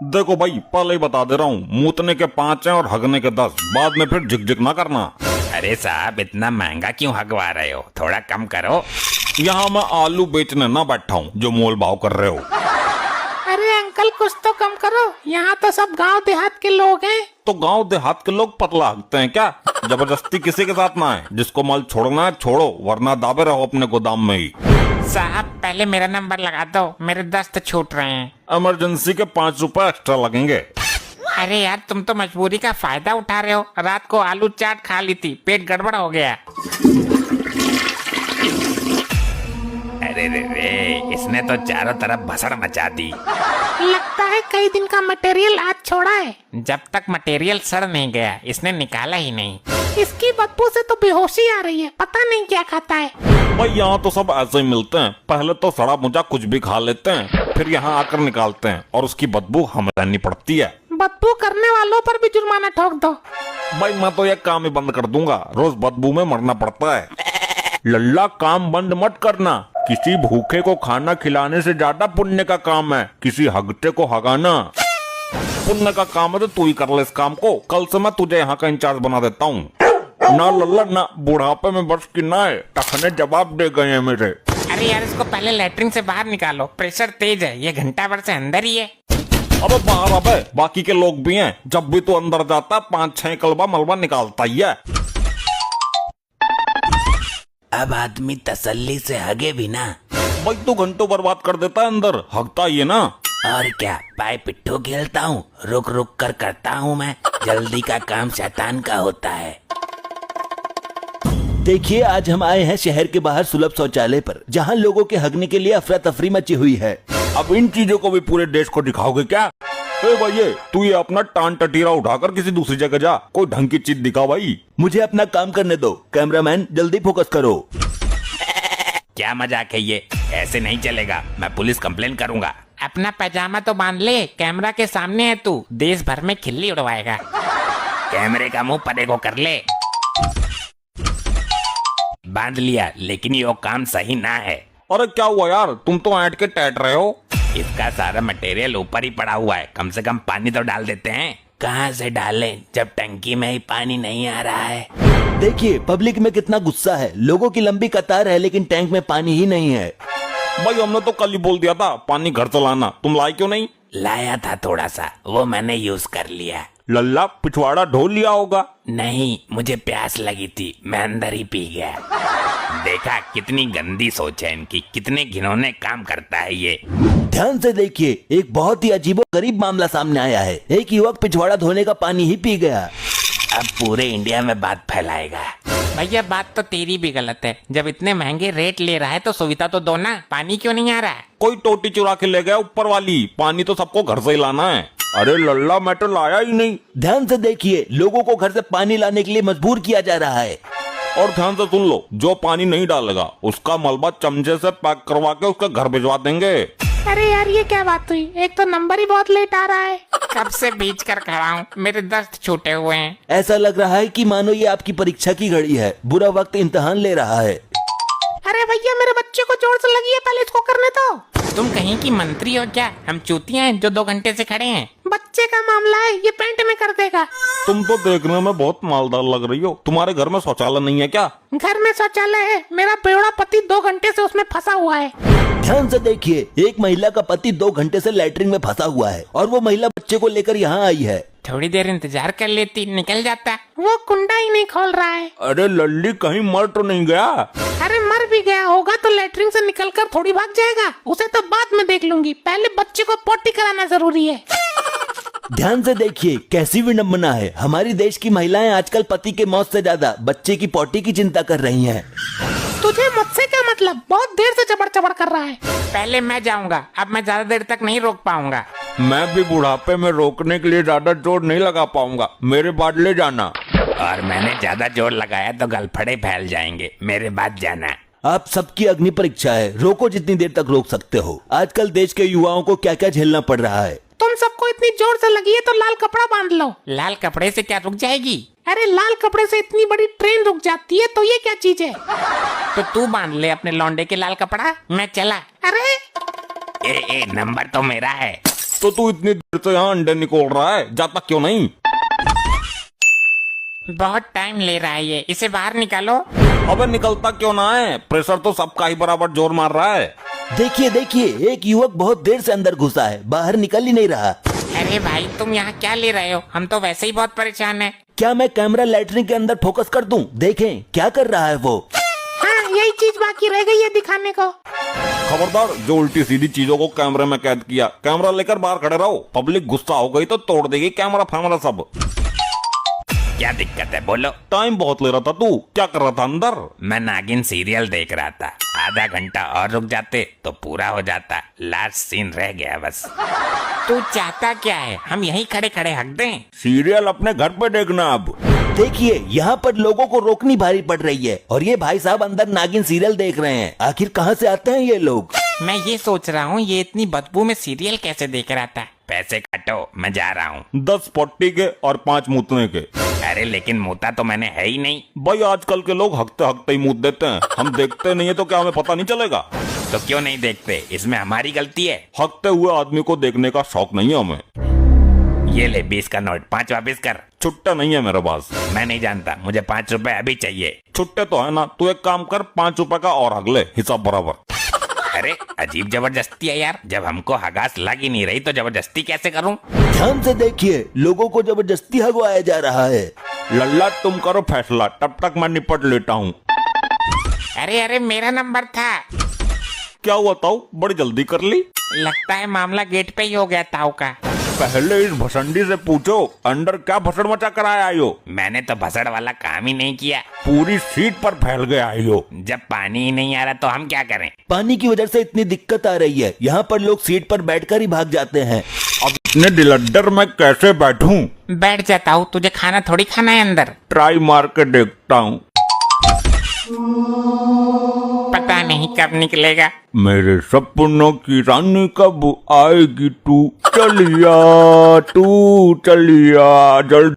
देखो भाई, पहले ही बता दे रहा हूँ, मूतने के 5 हैं और हगने के 10। बाद में फिर झिकझिक ना करना। अरे साहब, इतना महंगा क्यों हगवा रहे हो? थोड़ा कम करो। यहाँ मैं आलू बेचने ना बैठा हूँ जो मोल भाव कर रहे हो। अरे अंकल, कुछ तो कम करो, यहाँ तो सब गांव देहात के लोग हैं। तो गांव देहात के लोग पतला हकते हैं क्या? जबरदस्ती किसी के साथ ना है। जिसको माल छोड़ना है छोड़ो, वरना दाबे रहो अपने गोदाम में ही। साहब, पहले मेरा नंबर लगा दो, मेरे दस्त छूट रहे हैं। इमरजेंसी के 5 रुपए एक्स्ट्रा लगेंगे। अरे यार, तुम तो मजबूरी का फायदा उठा रहे हो। रात को आलू चाट खा ली थी, पेट गड़बड़ हो गया। अरे रे रे, इसने तो चारों तरफ भसड़ मचा दी। लगता है कई दिन का मटेरियल आज छोड़ा है। जब तक मटेरियल सड़ नहीं गया, इसने निकाला ही नहीं। इसकी बदबू से तो बेहोशी आ रही है, पता नहीं क्या खाता है। भाई यहाँ तो सब ऐसे ही मिलते हैं। पहले तो सड़ा मुझा कुछ भी खा लेते हैं, फिर यहाँ आकर निकालते हैं और उसकी बदबू हमें रहनी पड़ती है। बदबू करने वालों पर भी जुर्माना ठोक दो। भाई मैं तो ये काम ही बंद कर दूंगा, रोज बदबू में मरना पड़ता है। लल्ला, काम बंद मत करना। किसी भूखे को खाना खिलाने से ज्यादा पुण्य का काम है किसी हगते को हगाना। पुण्य का काम है तो तू ही कर ले इस काम को। कल से मैं तुझे यहाँ का इंचार्ज बना देता हूँ। ना लल्ला ना, बुढ़ापे में बस की ना है, टखने जवाब दे गए हैं मेरे। अरे यार, इसको पहले लैट्रिन से बाहर निकालो, प्रेशर तेज है। ये घंटा भर से अंदर ही है। अबे बाहर, अबे बाकी के लोग भी हैं। जब भी तू अंदर जाता 5-6 कलबा मलबा निकालता ही है। अब आदमी तसल्ली से हगे भी ना। भाई तू घंटों बर्बाद कर देता है अंदर, हगता ही है ना। और क्या, पाए पिट्ठू खेलता हूँ, रुक रुक कर करता हूँ मैं। जल्दी का काम शैतान का होता है। देखिए, आज हम आए हैं शहर के बाहर सुलभ शौचालय पर, जहां लोगों के हगने के लिए अफरा तफरी मची हुई है। अब इन चीजों को भी पूरे देश को दिखाओगे क्या? ए भाई, तू ये अपना टान टटीरा उठाकर किसी दूसरी जगह जा, कोई ढंग की चीज दिखा भाई। मुझे अपना काम करने दो। कैमरामैन, जल्दी फोकस करो। क्या मजाक है ये? ऐसे नहीं चलेगा, मैं पुलिस कंप्लेन करूंगा। अपना पैजामा तो बांध ले, कैमरा के सामने है तू, देश भर में खिल्ली उड़वाएगा। कैमरे का मुंह परे को कर ले। बांध लिया, लेकिन ये काम सही ना है। अरे क्या हुआ यार, तुम तो ऐंठ के टैट रहे हो। इसका सारा मटेरियल ऊपर ही पड़ा हुआ है, कम से कम पानी तो डाल देते हैं। कहाँ से डालें जब टंकी में ही पानी नहीं आ रहा है? देखिए, पब्लिक में कितना गुस्सा है। लोगों की लंबी कतार है, लेकिन टैंक में पानी ही नहीं है। भाई हमने तो कल ही बोल दिया था पानी घर से लाना, तुम लाए क्यों नहीं? लाया था थोड़ा सा, वो मैंने यूज कर लिया। लल्ला, पिछवाड़ा ढो लिया होगा। नहीं, मुझे प्यास लगी थी, मैं अंदर ही पी गया। देखा, कितनी गंदी सोच है इनकी, कितने घिनौने काम करता है ये। ध्यान से देखिए, एक बहुत ही अजीबोगरीब मामला सामने आया है। एक युवक पिछवाड़ा धोने का पानी ही पी गया। अब पूरे इंडिया में बात फैलाएगा। भैया, बात तो तेरी भी गलत है। जब इतने महंगे रेट ले रहा है तो सुविधा तो दो ना। पानी क्यों नहीं आ रहा है? कोई टोटी चुरा के ले गया ऊपर वाली। पानी तो सबको घर से ही लाना है। अरे लल्ला, मैं तो लाया ही नहीं। ध्यान से देखिए, लोगों को घर से पानी लाने के लिए मजबूर किया जा रहा है। और ध्यान से सुन लो, जो पानी नहीं डालेगा उसका मलबा चमचे से पैक करवा के उसके घर भिजवा देंगे। अरे यार, ये क्या बात हुई? एक तो नंबर ही बहुत लेट आ रहा है। कब से बीच कर खड़ा हूँ, मेरे दस्त छूटे हुए हैं। ऐसा लग रहा है कि मानो ये आपकी परीक्षा की घड़ी है। बुरा वक्त इम्तिहान ले रहा है। अरे भैया, मेरे बच्चे को जोर से लगी है, पहले इसको करने दो। तुम कहीं की मंत्री हो क्या? हम चूतियां हैं जो 2 घंटे से खड़े हैं। बच्चे का मामला है, ये पेंट में कर देगा। तुम तो देखने में बहुत मालदार लग रही हो। तुम्हारे घर में शौचालय नहीं है क्या? घर में शौचालय है, मेरा बेवड़ा पति 2 घंटे से उसमें फंसा हुआ है। ध्यान से देखिए, एक महिला का पति 2 घंटे से लैट्रिन में फंसा हुआ है और वो महिला बच्चे को लेकर यहाँ आई है। थोड़ी देर इंतजार कर लेती, निकल जाता। वो कुंडा ही नहीं खोल रहा है। अरे लल्ली, कहीं मर तो नहीं गया? अरे मर भी गया होगा तो लैट्रिन से निकलकर थोड़ी भाग जाएगा। उसे तो बाद में देख लूंगी, पहले बच्चे को पोटी कराना जरूरी है। ध्यान से देखिए, कैसी विडम्बना है। हमारी देश की महिलाएं आजकल पति के मौत से ज्यादा बच्चे की पोटी की चिंता कर रही हैं। तुझे मुझसे क्या मतलब? बहुत देर से चबड़ चबड़ कर रहा है। पहले मैं जाऊंगा, अब मैं ज्यादा देर तक नहीं रोक पाऊंगा। मैं भी बुढ़ापे में रोकने के लिए ज्यादा जोर नहीं लगा पाऊंगा, मेरे बाद ले जाना। और मैंने ज्यादा जोर लगाया तो गलफड़े फैल जाएंगे, मेरे बाद जाना। आप सबकी अग्नि परीक्षा है, रोको जितनी देर तक रोक सकते हो। आजकल देश के युवाओं को क्या क्या झेलना पड़ रहा है। तुम सबको इतनी जोर से लगी है तो लाल कपड़ा बांध लो। लाल कपड़े से क्या रुक जाएगी? अरे लाल कपड़े से इतनी बड़ी ट्रेन रुक जाती है तो ये क्या चीज है? तो तू बांध ले अपने लौंडे के लाल कपड़ा, मैं चला। अरे ए नंबर तो मेरा है। तो तू इतनी देर से यहाँ अंडे निकोल रहा है, जाता क्यों नहीं? बहुत टाइम ले रहा है ये, इसे बाहर निकालो। अबे निकलता क्यों ना है? प्रेशर तो सबका ही बराबर जोर मार रहा है। देखिए देखिए, एक युवक बहुत देर से अंदर घुसा है, बाहर निकल ही नहीं रहा। अरे भाई तुम यहाँ क्या ले रहे हो? हम तो वैसे ही बहुत परेशान हैं। क्या मैं कैमरा लैट्रिन के अंदर फोकस कर दूं? देखें क्या कर रहा है वो। हाँ यही चीज बाकी रह गई है दिखाने को। खबरदार, जो उल्टी सीधी चीजों को कैमरे में कैद किया, कैमरा लेकर बाहर खड़े रहो। पब्लिक गुस्सा हो गई तो तोड़ देगी कैमरा फैमरा सब। क्या दिक्कत है बोलो। टाइम बहुत ले रहा था, तू क्या कर रहा था अंदर? मैं नागिन सीरियल देख रहा था, आधा घंटा और रुक जाते तो पूरा हो जाता, लास्ट सीन रह गया बस। तू चाहता क्या है? हम यहीं खड़े खड़े हक दें? सीरियल अपने घर पे देखना अब। देखिए यहाँ पर लोगों को रोकनी भारी पड़ रही है और ये भाई साहब अंदर नागिन सीरियल देख रहे हैं। आखिर कहाँ से आते हैं ये लोग? मैं ये सोच रहा हूँ ये इतनी बदबू में सीरियल कैसे देख रहा था। पैसे काटो, मैं जा रहा हूँ। 10 पट्टी के और 5 मूतने के। अरे लेकिन मुता तो मैंने है ही नहीं। भाई आजकल के लोग हकते हकते ही मूत देते हैं, हम देखते नहीं है तो क्या हमें पता नहीं चलेगा? तो क्यों नहीं देखते, इसमें हमारी गलती है। हकते हुए आदमी को देखने का शौक नहीं है हमें। ये ले 20 का नोट, 5 वापिस कर। छुट्टा नहीं है मेरे पास। मैं नहीं जानता, मुझे 5 रुपए अभी चाहिए। छुट्टे तो है ना, तू एक काम कर, 5 रुपए का और हक ले, हिसाब बराबर। अरे अजीब जबरदस्ती है यार, जब हमको हगास लग ही नहीं रही तो जबरदस्ती कैसे करूं? ध्यान से देखिए, लोगों को जबरदस्ती हगवाया जा रहा है। लल्ला तुम करो फैसला, तब तक मैं निपट लेता हूँ। अरे अरे मेरा नंबर था। क्या हुआ ताऊ, बड़ी जल्दी कर ली? लगता है मामला गेट पे ही हो गया ताऊ का। पहले इस भसंडी से पूछो अंदर क्या भसड़ मचा कर आया हो। मैंने तो भसड़ वाला काम ही नहीं किया। पूरी सीट पर फैल गए आई हो। जब पानी ही नहीं आ रहा तो हम क्या करें? पानी की वजह से इतनी दिक्कत आ रही है, यहाँ पर लोग सीट पर बैठकर ही भाग जाते हैं। अब इतने डिलड्डर मैं कैसे बैठूं? बैठ जाता हूँ, तुझे खाना थोड़ी खाना है अंदर। ट्राई मार के देखता हूँ। पता नहीं कब निकलेगा। मेरे सपनों की रानी कब आएगी तू? चलिया तू चलिया जल्दी।